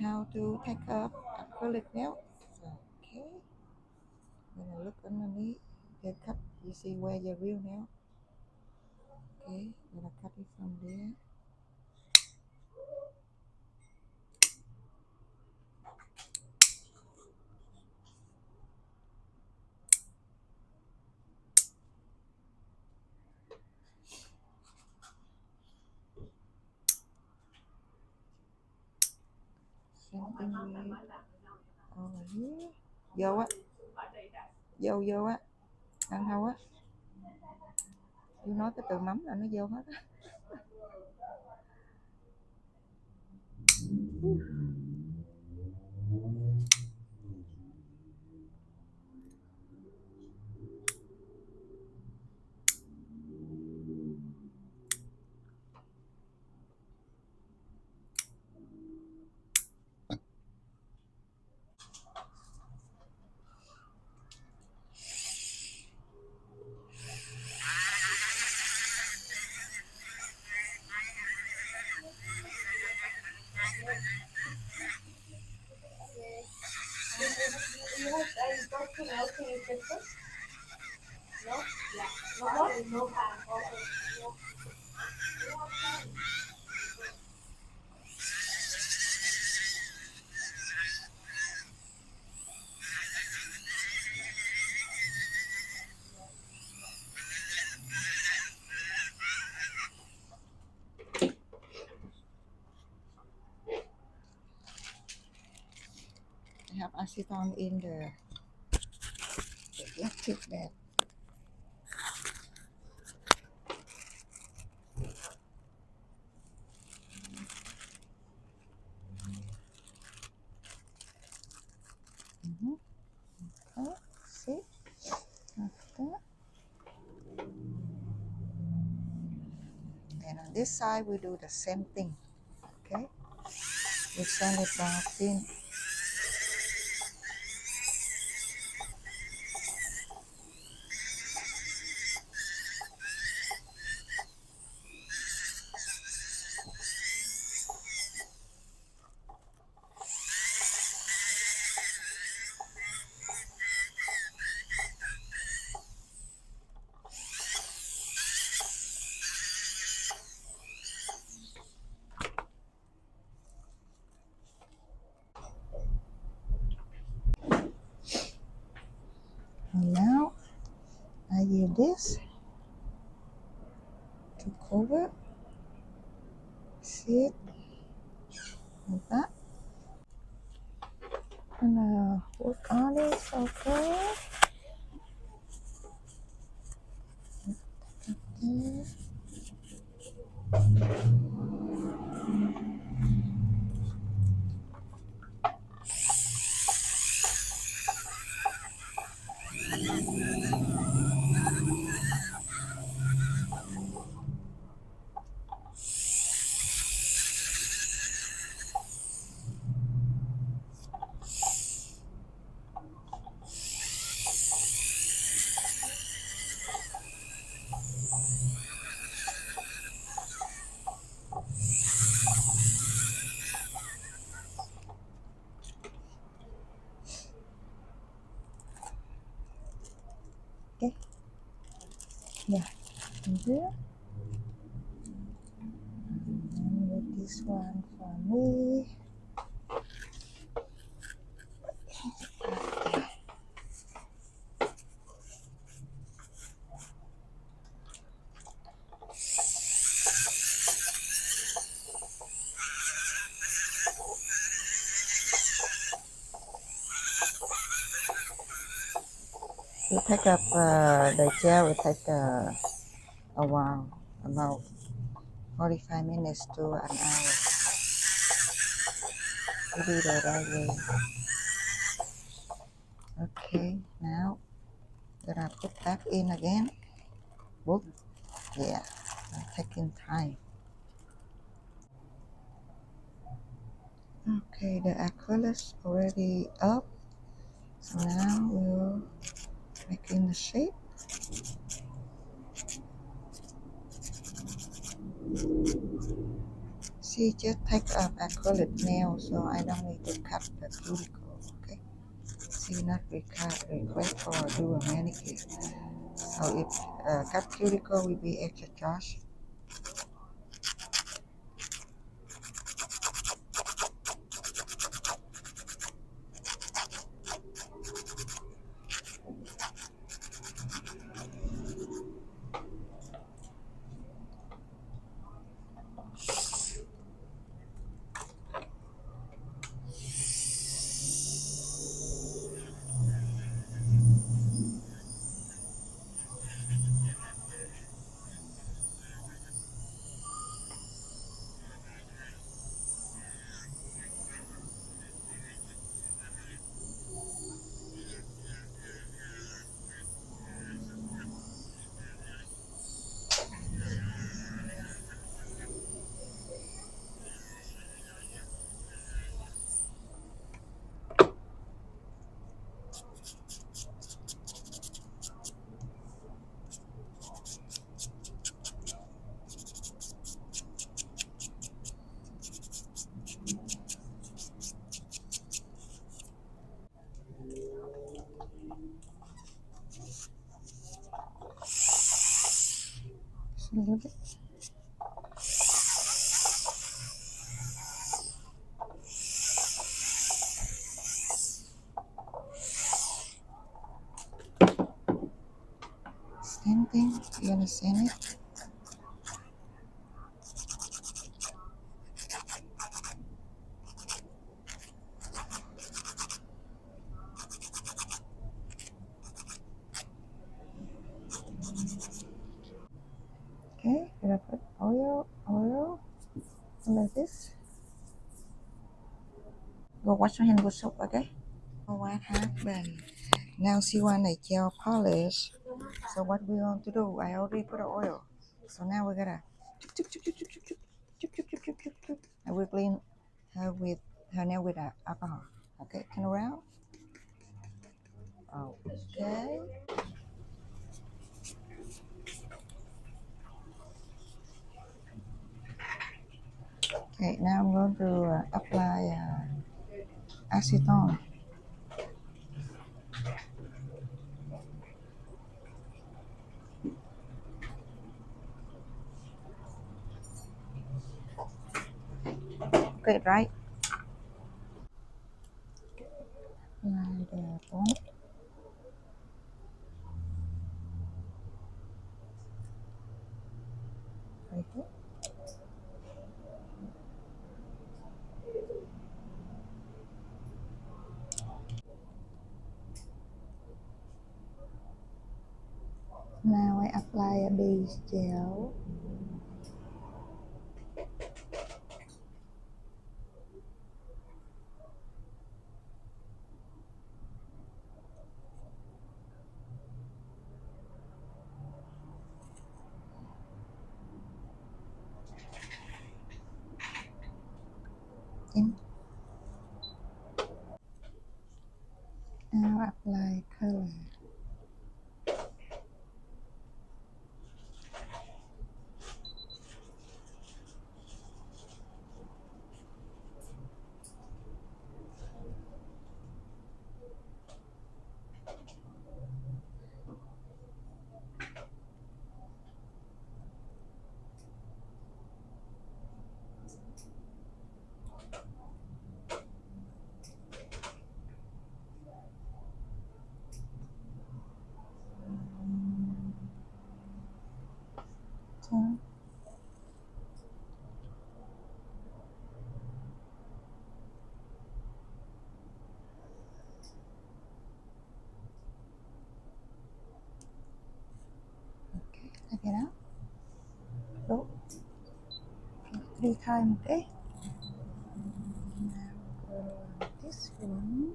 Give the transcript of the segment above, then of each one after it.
how to take up acrylic nail. Okay, when I look underneath the cut, you see where your real nail. Okay, when I cut it from there. Same thing with over here. Vô á, vô á, ăn thâu á. Vô nói cái từ mắm là nó vô hết á. I have acetone in the electric bed. Okay, see? After. And on this side, we do the same thing. Okay, we sand it down thin. And now I use this to cover. See it like that. And work on it. Okay. Okay. Yeah, and here. And with this one for me. To take up the gel will take a while, about 45 minutes to an hour. To do the right way. Okay, now that I put back in again. Whoop. Yeah, I'm taking time. Okay, the acrylic already up. So now we'll make in the shape. She just take up acrylic nail, so I don't need to cut the cuticle. Okay. She not request for do a manicure. So if cut cuticle will be extra charge. Just a little bit. Same thing. You understand it? Okay. Gonna put oil, like this. Go wash your hand with soap, okay? What happened? Now she wanna gel polish. So what we going to do? I already put the oil. So now we're gonna I will clean her with her nail with alcohol. Okay, turn around. Okay. Okay, now I'm going to apply acetone. Okay, right. Apply the bone. Right here. Now I apply a base gel. In. Now apply color. Turn. Okay, take it out. Go. 3 times, okay? Now go this one.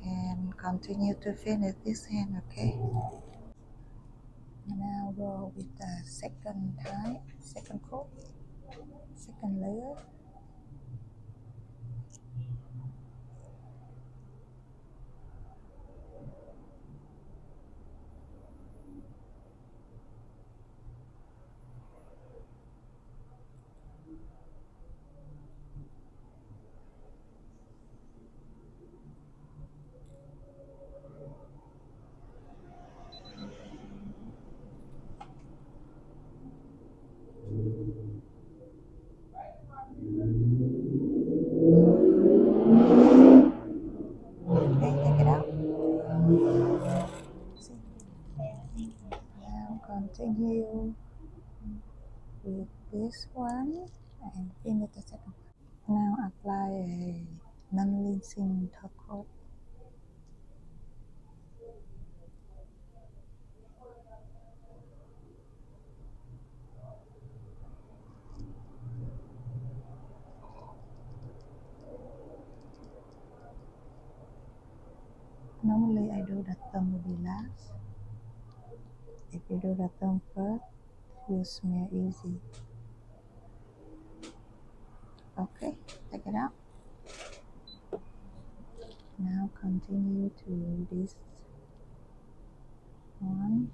And continue to finish this hand, okay? Now go with the second type, second coat, second layer. continue with this one and finish the second one. Now apply a non-rinsing top coat. Normally I do the thumb will be last. If you do the thumb first, it will smear easy. Okay, take it out. Now continue to this one.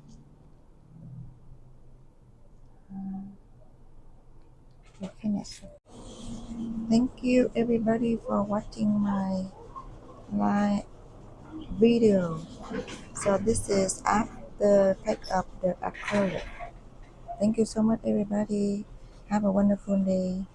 We finish. Thank you everybody for watching my live video. So this is after take up the acrylic. Thank you so much everybody. Have a wonderful day.